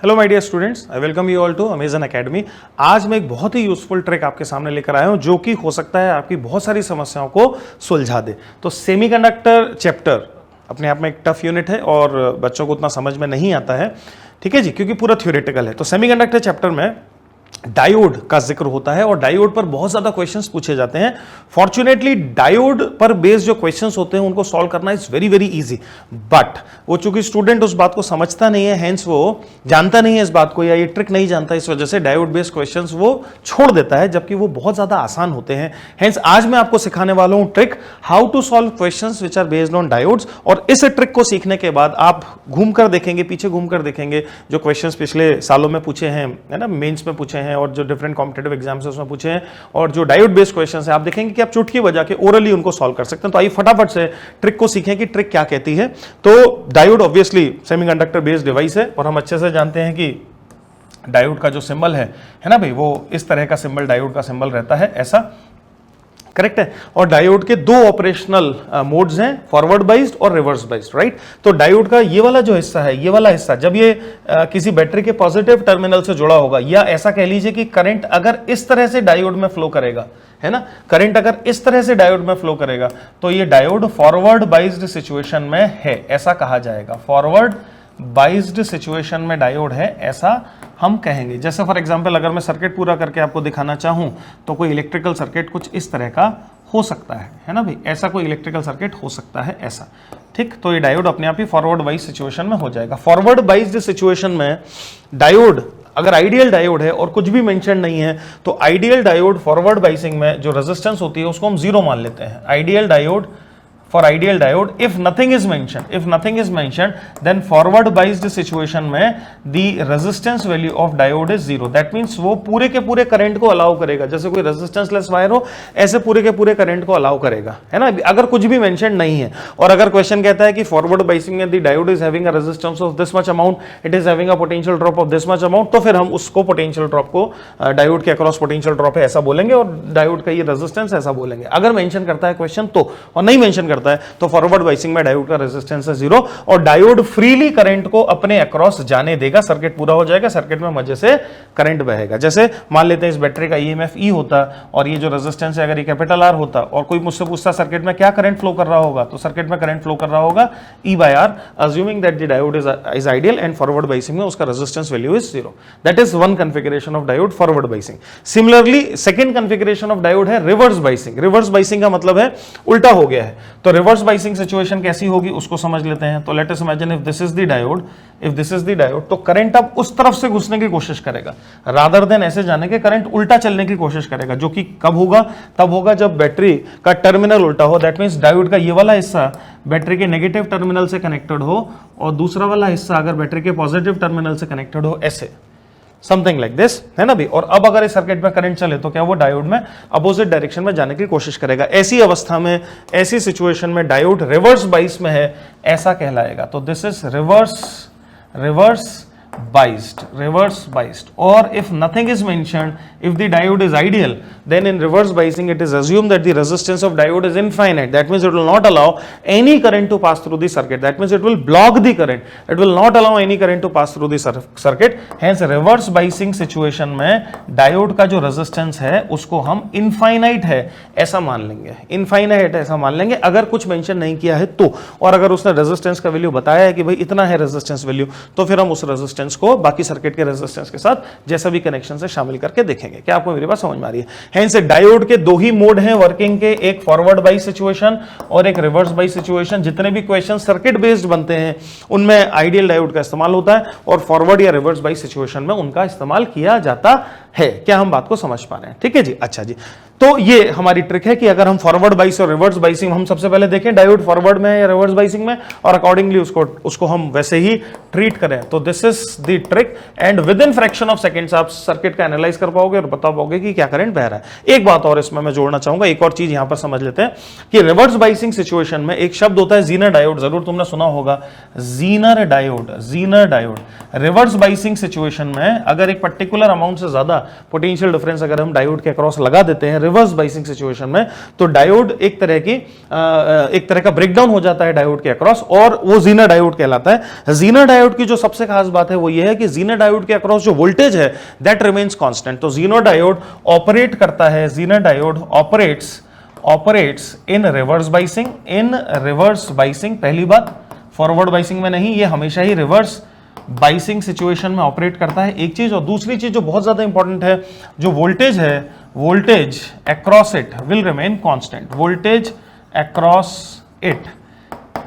Hello my dear students, I welcome you all to Amazon Academy. आज मैं एक बहुत ही यूजफुल ट्रिक आपके सामने लेकर आया हूं जो कि हो सकता है आपकी बहुत सारी समस्याओं को सुलझा दे। तो सेमीकंडक्टर चैप्टर अपने आप में एक टफ यूनिट है और बच्चों को उतना समझ में नहीं आता है, ठीक है जी, क्योंकि पूरा थ्योरेटिकल है। तो सेमीकंडक्टर चैप्टर में डायोड का जिक्र होता है और डायोड पर बहुत ज्यादा क्वेश्चंस पूछे जाते हैं। फॉर्चुनेटली डायोड पर बेस्ड जो क्वेश्चंस होते हैं उनको सॉल्व करना is very very easy, but वो चूंकि स्टूडेंट उस बात को समझता नहीं है, हेंस वो जानता नहीं है इस बात को या ये ट्रिक नहीं जानता, इस वजह से डायोड बेस्ड क्वेश्चंस वो छोड़ देता है, जबकि वो बहुत ज्यादा आसान होते हैं। हेंस आज मैं आपको सिखाने वाला हूं trick how to solve questions which are based on diodes. और इस ट्रिक को सीखने के बाद आप घूमकर देखेंगे, पीछे घूमकर देखेंगे जो क्वेश्चंस पिछले सालों में पूछे हैं, है ना, मेंस में पूछे हैं और जो डिफरेंट कॉम्पिटिटिव एग्जाम्स उसमें पूछे हैं, और जो डायोड बेस्ड क्वेश्चंस हैं आप देखेंगे कि आप चुटकी बजा के ओरली उनको सॉल्व कर सकते हैं। तो आइए फटाफट से ट्रिक को सीखें कि ट्रिक क्या कहती है। तो diode obviously semiconductor based device है और हम अच्छे से जानते हैं कि डायोड का जो सिंबल है ना भाई, वो इस तरह का सिंबल डायोड का सिंबल रहता है, ऐसा, करेक्ट है। और डायोड के दो ऑपरेशनल मोड्स हैं, फॉरवर्ड बाइज्ड और रिवर्स बाइज्ड, राइट। तो डायोड का ये वाला जो हिस्सा है, ये वाला हिस्सा जब ये किसी बैटरी के पॉजिटिव टर्मिनल से जुड़ा होगा, या ऐसा कह लीजिए कि करंट अगर इस तरह से डायोड में फ्लो करेगा, है ना, करंट अगर इस तरह से डायोड में फ्लो करेगा तो ये डायोड फॉरवर्ड बाइज्ड सिचुएशन में है, ऐसा कहा जाएगा। फॉरवर्ड बाइज्ड सिचुएशन में डायोड है, ऐसा हम कहेंगे। जैसे फॉर एग्जांपल अगर मैं सर्किट पूरा करके आपको दिखाना चाहूं तो कोई इलेक्ट्रिकल सर्किट कुछ इस तरह का हो सकता है ना भाई, ऐसा कोई इलेक्ट्रिकल सर्किट हो सकता है, ऐसा, ठीक। तो ये डायोड अपने आप ही फॉरवर्ड बाइज्ड सिचुएशन में हो जाएगा। फॉरवर्ड बाइज्ड सिचुएशन में डायोड अगर आइडियल डायोड है और कुछ भी मेंशन नहीं है तो आइडियल डायोड फॉरवर्ड बाइसिंग में जो रेजिस्टेंस होती है उसको हम जीरो मान लेते हैं। Ideal diode, for ideal diode, if nothing is mentioned, then forward biased situation में the resistance value of diode is zero. That means वो पूरे के पूरे करंट को अलाउ करेगा, जैसे कोई रेजिस्टेंस लेस वायर हो ऐसे पूरे के पूरे करंट को अलाउ करेगा, है ना, अगर कुछ भी मेंशन नहीं है। और अगर क्वेश्चन कहता है कि फॉरवर्ड बाइसिंग में the diode is having a resistance of this much amount, it is having a potential drop of this much amount, तो फिर हम उसको पोटेंशियल ड्रॉप को डायोड के अक्रॉस पोटेंशियल ड्रॉप है ऐसा बोलेंगे और डायोड का ये रेजिस्टेंस ऐसा बोलेंगे। अगर मेंशन करता है क्वेश्चन तो, और नहीं मेंशन करता है तो फॉरवर्ड बाइसिंग में डायोड का रेजिस्टेंस है जीरो और डायोड फ्रीली करंट को अपने अक्रॉस जाने देगा। सर्किट पूरा हो जाएगा, सर्किट में मजे से करंट बहेगा। जैसे मान लेते हैं इस बैटरी का ईएमएफ ई होता और ये जो रेजिस्टेंस है अगर ये कैपिटल आर होता और कोई मुझसे पूछता सर्किट में क्या करंट फ्लो कर रहा होगा, तो सर्किट में करंट फ्लो कर रहा होगा E by R, assuming that the diode is ideal and forward biasing में उसका resistance value is zero. That is one configuration of diode forward biasing. Similarly second configuration of diode है reverse biasing. Reverse biasing का मतलब है उल्टा हो गया है। तो रिवर्स बाइसिंग सिचुएशन कैसी होगी उसको समझ लेते हैं। तो let us imagine if this is the diode, तो करंट अब उस तरफ से घुसने की कोशिश करेगा रादर देन ऐसे जाने के करंट उल्टा चलने की कोशिश करेगा, जो कि कब होगा, तब होगा जब बैटरी का टर्मिनल उल्टा हो। दैट मींस डायोड का ये वाला हिस्सा बैटरी के नेगेटिव टर्मिनल से कनेक्टेड हो और दूसरा वाला हिस्सा अगर बैटरी के पॉजिटिव टर्मिनल से कनेक्टेड हो, ऐसे समथिंग लाइक दिस, है ना भी। और अब अगर इस सर्किट में करंट चले तो क्या वो डायोड में अपोजिट डायरेक्शन में जाने की कोशिश करेगा। ऐसी अवस्था में, ऐसी सिचुएशन में डायोड रिवर्स बाइस में है, ऐसा कहलाएगा। तो this is reverse biased. Or if nothing is mentioned, if the diode is ideal, then in reverse biasing it is assumed that the resistance of diode is infinite. That means it will not allow any current to pass through the circuit. That means it will block the current. It will not allow any current to pass through the circuit. Hence reverse biasing situation में diode का जो resistance है उसको हम infinite है ऐसा मान लेंगे, infinite ऐसा मान लेंगे अगर कुछ मेंशन नहीं किया है तो। और अगर उसने रेजिस्टेंस का वैल्यू बताया है कि भाई इतना है रेजिस्टेंस वैल्यू, तो फिर हम उस रेजिस्टेंस को बाकी सर्किट के रेजिस्टेंस के साथ जैसा भी कनेक्शन से शामिल करके देखेंगे। क्या आपको मेरी बात समझ में आ रही है? हेंस डायोड के दो ही मोड हैं वर्किंग के, एक फॉरवर्ड बाइस सिचुएशन और एक रिवर्स बाइस सिचुएशन। जितने भी क्वेश्चन सर्किट बेस्ड बनते हैं उनमें आइडियल डायोड का इस्तेमाल होता है और फॉरवर्ड या रिवर्स बाइस सिचुएशन में उनका इस्तेमाल किया जाता है। क्या हम बात को समझ पा रहे हैं? ठीक है जी, अच्छा जी। तो ये हमारी ट्रिक है कि अगर हम फॉरवर्ड बाइस और रिवर्स बाइसिंग, हम सबसे पहले देखें डायोड फॉरवर्ड में है या रिवर्स बाइसिंग में और अकॉर्डिंगली उसको हम वैसे ही ट्रीट करें। तो this is the trick and with in fraction of seconds आप सर्किट का एनालाइज कर पाओगे और बता पाओगे कि क्या करंट बह रहा है। एक बात और इसमें मैं जोड़ना चाहूंगा, एक और चीज यहां पर समझ लेते हैं कि रिवर्स बाइसिंग सिचुएशन में एक शब्द होता है जीनर डायोड, जरूर तुमने सुना होगा Zener diode. Reverse biasing situation में अगर एक पर्टिकुलर अमाउंट से ज्यादा पोटेंशियल डिफरेंस अगर हम डायोड के अक्रॉस लगा देते हैं रिवर्स बाइसिंग सिचुएशन में, तो डायोड एक तरह का ब्रेकडाउन हो जाता है डायोड के अक्रॉस, और वो जीनर डायोड कहलाता है। जीनर डायोड की जो सबसे खास बात है वो ये है कि जीनर डायोड के अक्रॉस जो वोल्टेज है दैट रिमेन्स कांस्टेंट। तो जीनर डायोड ऑपरेट करता है, Zener diode operates in reverse biasing. पहली बात, फॉरवर्ड बाइसिंग में नहीं, ये हमेशा ही रिवर्स बाइसिंग सिचुएशन में ऑपरेट करता है, एक चीज। और दूसरी चीज जो बहुत ज्यादा इंपॉर्टेंट है, जो वोल्टेज है, voltage across it will remain constant, voltage across it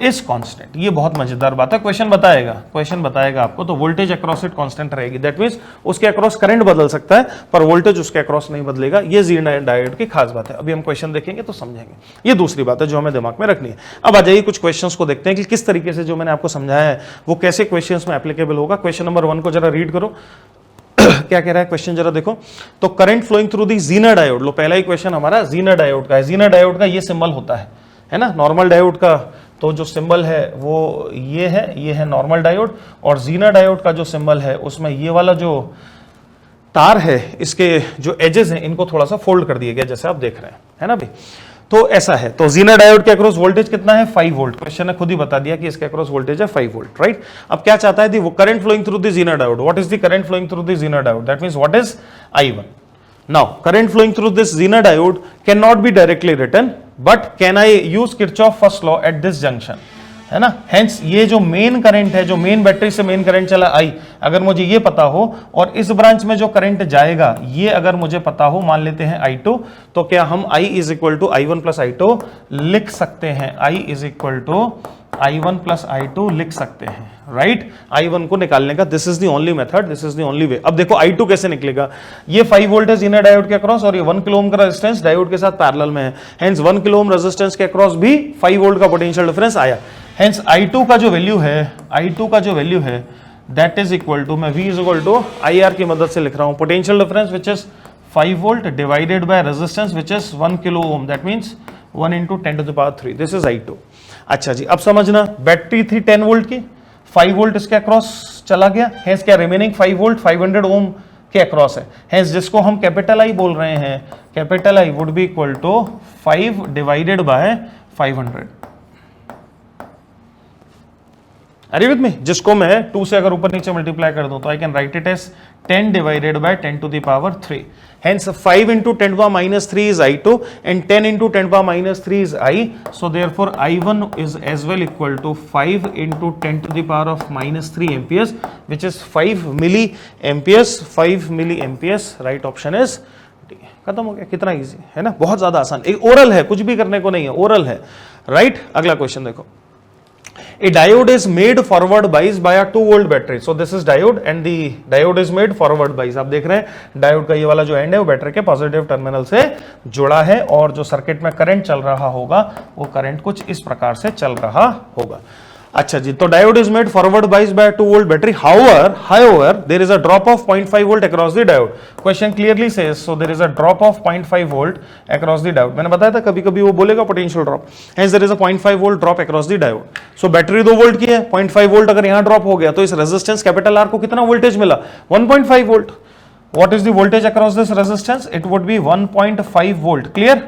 is constant. ये बहुत मजेदार बात है, क्वेश्चन बताएगा आपको। तो वोल्टेज अक्रॉस इट कांस्टेंट रहेगी, दैट मींस उसके अक्रॉस करंट बदल सकता है पर वोल्टेज उसके अक्रॉस नहीं बदलेगा। ये जीनर डायोड की खास बात है। अभी हम क्वेश्चन देखेंगे तो समझेंगे। ये दूसरी बात है जो हमें दिमाग में रखनी है। अब आ जाइए कुछ क्वेश्चंस को देखते हैं कि किस तरीके से जो मैंने आपको समझाया है वो कैसे क्वेश्चंस में एप्लीकेबल होगा। क्वेश्चन नंबर 1 को जरा रीड करो, क्या कह रहा है क्वेश्चन, जरा देखो। तो current flowing through the zener diode, लो पहला ही क्वेश्चन हमारा जीनर डायोड का है। जीनर डायोड का ये सिंबल होता है ना, नॉर्मल डायोड का तो जो सिंबल है वो ये है नॉर्मल डायोड, और जीनर डायोड का जो सिंबल है उसमें ये वाला जो तार है, इसके जो एजेस हैं इनको थोड़ा सा फोल्ड कर दिया गया, जैसे आप देख रहे हैं, है ना भाई। तो ऐसा है। तो जीनर डायोड के अक्रॉस वोल्टेज कितना है, 5 वोल्ट। क्वेश्चन ने खुद ही बता दिया कि इसके अक्रॉस वोल्टेज है 5 वोल्ट, राइट। अब क्या चाहता है, वो current flowing through the zener diode, what is the current flowing through the zener diode, that means what is I1। Now, current flowing through this Zener diode cannot be directly written, but can I use Kirchhoff first law at this junction? है ना। Hence ये जो main current है, जो main battery से main current चला I, अगर मुझे ये पता हो और इस ब्रांच में जो करंट जाएगा ये अगर मुझे पता हो, मान लेते हैं I2, तो क्या हम I is equal to I1 plus I2 लिख सकते हैं, I is equal to I1 plus I2 लिख सकते हैं, राइट। I1 को निकालने का this is the only method, this is the only way. अब देखो I2 कैसे निकलेगा, ये 5 वोल्ट है जीनर डायोड के अक्रॉस और ये 1 किलो ओम का रेजिस्टेंस डायोड के साथ पैरेलल में है, हेंस 1 किलो ओम रेजिस्टेंस के अक्रॉस भी 5 वोल्ट का पोटेंशियल डिफरेंस आया। हेंस I2 का जो वैल्यू है दैट इज इक्वल टू, मैं V is equal to IR की मदद से लिख रहा हूं, potential difference which is 5 volt divided by resistance which is 1 kilo ohm, that means 1 into 10 to the power 3, this is I2। अच्छा जी, अब समझना, बैटरी थी 10 वोल्ट की, 5 वोल्ट इसके अक्रॉस चला गया, हेंस क्या रिमेनिंग 5 वोल्ट 500 ओम के अक्रॉस है, हेंस जिसको हम कैपिटल I बोल रहे हैं, capital I would be equal to 5 divided by 500। अरे विद मी, जिसको मैं 2 से अगर ऊपर नीचे मल्टीप्लाई कर दूं तो I can write it as 10 divided by 10 to the power 3। Hence 5 into 10 to the power minus 3 is I2 and 10 into 10 to the power minus 3 is I. So therefore I1 is as well equal to 5 into 10 to the power of minus 3 amperes, which is 5 milliamperes, 5 milliamperes. Right option is D। खत्म हो गया, कितना easy है ना, बहुत ज्यादा आसान। एक ओरल है, कुछ भी करने को नहीं है, ओरल है, राइट। अगला क्वेश्चन देखो, a diode is made forward bias by a 2 volt battery, so this is diode and the diode is made forward bias। आप देख रहे हैं डायोड का ये वाला जो एंड है वो बैटरी के पॉजिटिव टर्मिनल से जुड़ा है और जो सर्किट में करंट चल रहा होगा वो करंट कुछ इस प्रकार से चल रहा होगा। अच्छा जी, तो diode is made forward bias by 2 volt battery, however there is a drop of 0.5 volt across the diode। Question clearly says so there is a drop of 0.5 volt across the diode। मैंने बताया था कभी कभी वो बोलेगा potential drop, hence there is a 0.5 volt drop across the diode। so battery 2 volt की है, 0.5 volt अगर यहां ड्रॉप हो गया तो इस रेजिस्टेंस कैपिटल R को कितना वोल्टेज मिला, 1.5 volt. What is the voltage across this resistance, it would be 1.5 volt. Clear,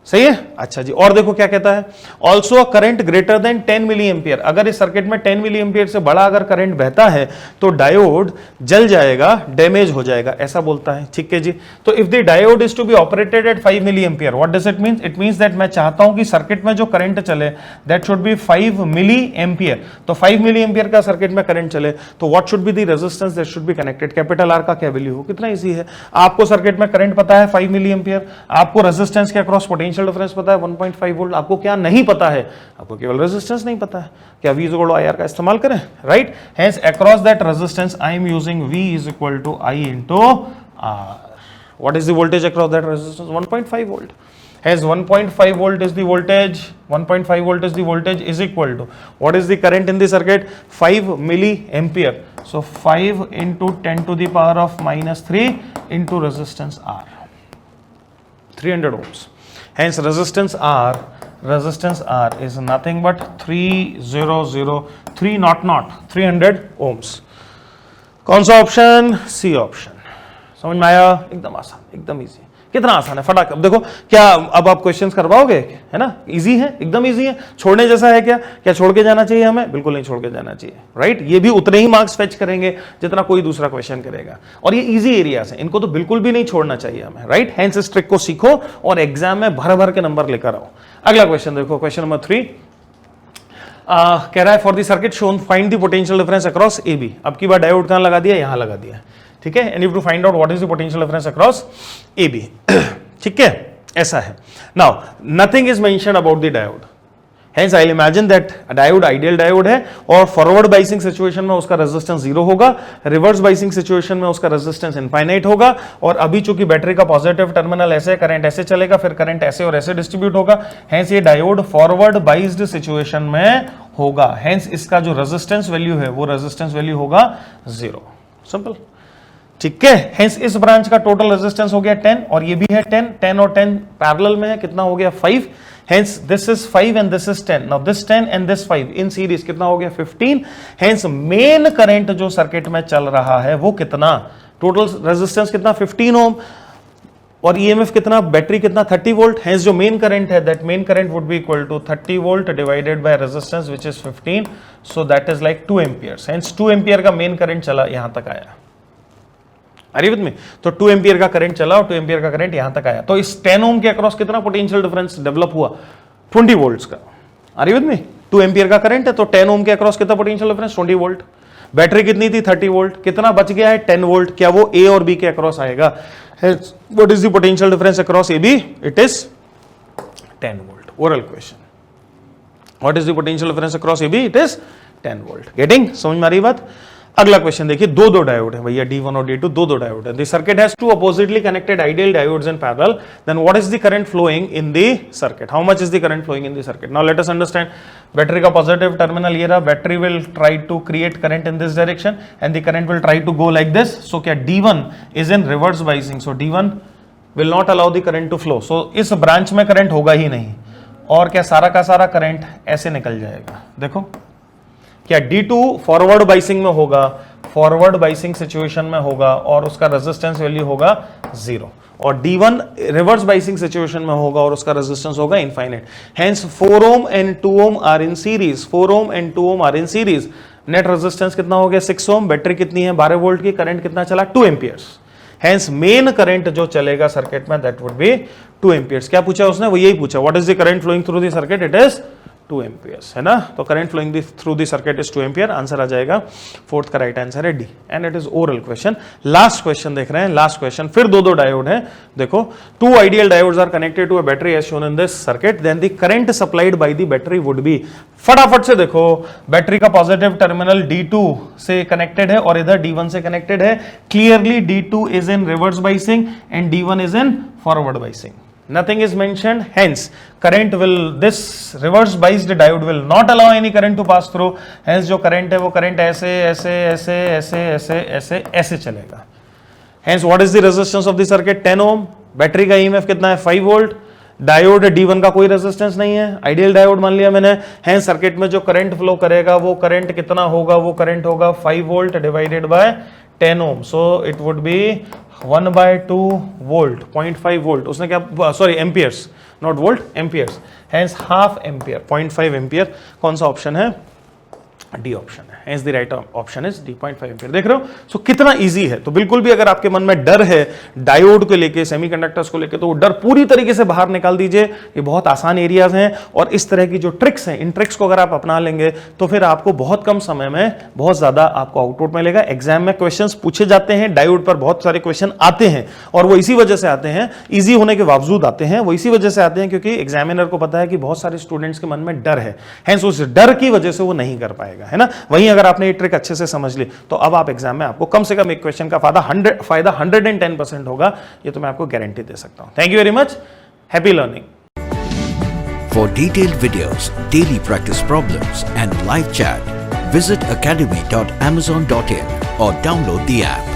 सही है। अच्छा जी, और देखो क्या कहता है, also a current greater than 10 milli ampere. अगर इस सर्किट में 10 मिली एम्पियर से बड़ा अगर करंट बहता है तो डायोड जल जाएगा, डैमेज हो जाएगा, ऐसा बोलता है। ठीक है जी, तो if the diode is to be operated at 5 milli ampere, what does it mean, it means that मैं चाहता हूं कि सर्किट में जो करंट चले that should be 5 milli ampere. तो 5 मिली एम्पियर का सर्किट में करंट चले तो what should be the resistance that should be connected, capital R का क्या वैल्यू हो। कितना इजी है, आपको सर्किट में करंट पता है 5 मिली एम्पियर, आपको रेजिस्टेंस के अक्रॉस पोटेंशियल डिफरेंस पता है 1.5 वोल्ट, आपको क्या नहीं पता है, आपको केवल रेजिस्टेंस नहीं पता है, क्या V इक्वल टू IR का इस्तेमाल करें, right. Hence across that resistance I am using V is equal to I into R। What is the voltage across that resistance, 1.5 volt. Hence 1.5 volt is the voltage, 1.5 volt is the voltage is equal to, what is the current in the circuit, 5 milliampere। So 5 into 10 to the power of minus 3 into resistance R, 300 ohms। Hence resistance R is nothing but 300 ohms। कौन सा option, C option. समझ में आया? एकदम आसान, एकदम easy. कितना आसान है, फटाक। अब देखो क्या अब आप क्वेश्चंस कर पाओगे, है ना? इजी है, एकदम इजी है। छोड़ने जैसा है क्या? क्या छोड़ के जाना चाहिए हमें? बिल्कुल नहीं छोड़ के जाना चाहिए, राइट? ये भी उतने ही मार्क्स फेच करेंगे जितना कोई दूसरा क्वेश्चन करेगा, और ये इजी एरियाज है, इनको तो बिल्कुल भी नहीं छोड़ना चाहिए हमें, राइट? हेंस इस ट्रिक को सीखो और एग्जाम में भर भर के नंबर लेकर आओ। अगला क्वेश्चन देखो, क्वेश्चन नंबर 3 कह रहा है for the circuit shown find the potential difference across A B. अब की बार डायोड कहां लगा दिया? यहां लगा दिया, ठीक है? And you to find out what is the potential difference across A B, ठीक है? ऐसा है। Now nothing is mentioned about the diode, hence I will imagine that diode ideal diode है और फॉरवर्ड बाइसिंग सिचुएशन में उसका resistance 0 होगा, reverse biasing situation में उसका रेजिस्टेंस इनफाइनाइट होगा। और अभी चूंकि बैटरी का पॉजिटिव टर्मिनल ऐसे, करंट ऐसे चलेगा, फिर करंट ऐसे और ऐसे डिस्ट्रीब्यूट होगा, हेंस ये डायोड फॉरवर्ड बाइस्ड सिचुएशन में होगा, हेंस इसका जो रेजिस्टेंस वैल्यू है वो रेजिस्टेंस वैल्यू होगा 0। सिंपल, ठीक है? हेंस इस ब्रांच का टोटल रेजिस्टेंस हो गया 10 और ये भी है 10 और 10 पैरेलल में है, कितना हो गया 5। Hence this is 5 and this is 10. Now this 10 and this 5 in series कितना हो गया 15. Hence मेन करंट जो सर्किट में चल रहा है वो कितना, टोटल रेजिस्टेंस कितना 15 ओम और ईएमएफ कितना, बैटरी कितना 30 वोल्ट। हेंस जो मेन करंट है that main current would be equal to 30 volt divided by resistance which is 15, so that is like 2 amperes. Hence 2 ampere का मेन करंट चला यहां तक आया, अरे विद में, तो 2 एम्पियर का करंट चला और 2 एम्पियर का करंट यहां तक आया। तो इस 10 ओम के अक्रॉस कितना पोटेंशियल डिफरेंस डेवलप हुआ, 20 वोल्ट्स का। अरे विद में, 2 एम्पियर का करंट है तो 10 ओम के अक्रॉस कितना पोटेंशियल डिफरेंस 20 वोल्ट। बैटरी कितनी थी 30 वोल्ट, कितना बच गया है 10 वोल्ट। क्या वो ए और बी के अक्रॉस आएगा? What is the potential difference across A B? It is 10 volt. Oral question, what is the potential difference across A B? It is 10 volt. Getting? समझ में आ रही बात? अगला क्वेश्चन देखिए, दो डायोड है भैया, D1 और D2 दो डायोड है। The circuit has two oppositely connected ideal diodes in parallel, then what is the current flowing in the circuit? How much is the current flowing in the circuit? Now let us understand. Battery का positive terminal ये रहा, battery will try to create current in this direction and the current will try to go like this. So क्या D1 is in reverse biasing, so D1 will not allow the current to flow, so इस branch में current होगा ही नहीं, और क्या सारा का सारा करंट ऐसे निकल जाएगा। देखो क्या D2 फॉरवर्ड बाइसिंग में होगा, फॉरवर्ड बाइसिंग सिचुएशन में होगा और उसका रेजिस्टेंस वैल्यू होगा 0, और D1 रिवर्स बाइसिंग सिचुएशन में होगा और उसका रेजिस्टेंस होगा infinite. Hence 4 ohm and 2 ohm are in series, 4 ohm and 2 ohm are in series. Net resistance कितना हो गया 6 ओम, बैटरी कितनी है 12 वोल्ट की, करंट कितना चला 2 एम्पियर्स। हेंस मेन करंट जो चलेगा सर्किट में दैट वुड बी 2 एम्पियर्स। क्या पूछा उसने? वो यही पूछा, what is the current flowing through the circuit? It is 2 amperes, है ना? तो current flowing through the circuit is 2 ampere. Answer आ जाएगा, फोर्थ का राइट आंसर है D, and it is oral question. Last question देख रहे हैं, लास्ट क्वेश्चन, फिर दो डायोड है। देखो, 2 ideal diodes are connected to a battery as shown in this circuit, then the current supplied by the battery would be. फटाफट से देखो, बैटरी का पॉजिटिव टर्मिनल D2 से कनेक्टेड है और इधर D1 से कनेक्टेड है। Clearly D2 is in reverse biasing and D1 is in forward biasing. Nothing is mentioned, hence current will, this reverse biased diode will not allow any current to pass through, hence जो current है वो current ऐसे ऐसे ऐसे ऐसे ऐसे ऐसे ऐसे चलेगा। hence what is the resistance of the circuit? 10 ohm। Battery का EMF कितना है 5 वोल्ट। डायोड D1 का कोई रेजिस्टेंस नहीं है, आइडियल डायोड मान लिया मैंने। हेंस सर्किट में जो करंट फ्लो करेगा वो करंट कितना होगा? वो करंट होगा 5 volt divided by 10 ohm, so it would be 1/2 volt, 0.5 volt. उसने क्या, sorry amperes, not volt, amperes. Hence half ampere, 0.5 ampere. कौन सा ऑप्शन है? डी ऑप्शन है। Hence the right option is D, 0.5 ampere. देख रहे हो? सो कितना इजी है। तो बिल्कुल भी अगर आपके मन में डर है डायोड को लेके, सेमीकंडक्टर्स को लेके, तो वो डर पूरी तरीके से बाहर निकाल दीजिए। ये बहुत आसान एरियाज हैं और इस तरह की जो ट्रिक्स हैं, इन ट्रिक्स को अगर आप अपना लेंगे तो फिर आपको बहुत कम समय में बहुत ज्यादा आपको आउटपुट मिलेगा। एग्जाम में क्वेश्चंस पूछे जाते हैं डायोड पर, बहुत सारे क्वेश्चन आते हैं और वो इसी वजह से आते हैं, इजी होने के बावजूद आते हैं, वो इसी वजह से आते हैं क्योंकि एग्जामिनर को पता है कि बहुत सारे स्टूडेंट्स के मन में डर है। हेंस उस डर की वजह से वो नहीं कर पाएगा, है ना? वहीं अगर आपने ये ट्रिक अच्छे से समझ ली तो अब आप एग्जाम में आपको कम से कम एक क्वेश्चन का फायदा 110% होगा, ये तो मैं आपको गारंटी दे सकता हूं। Thank you very much, happy learning. For detailed videos, daily practice problems and live chat, visit academy.amazon.in or download the app.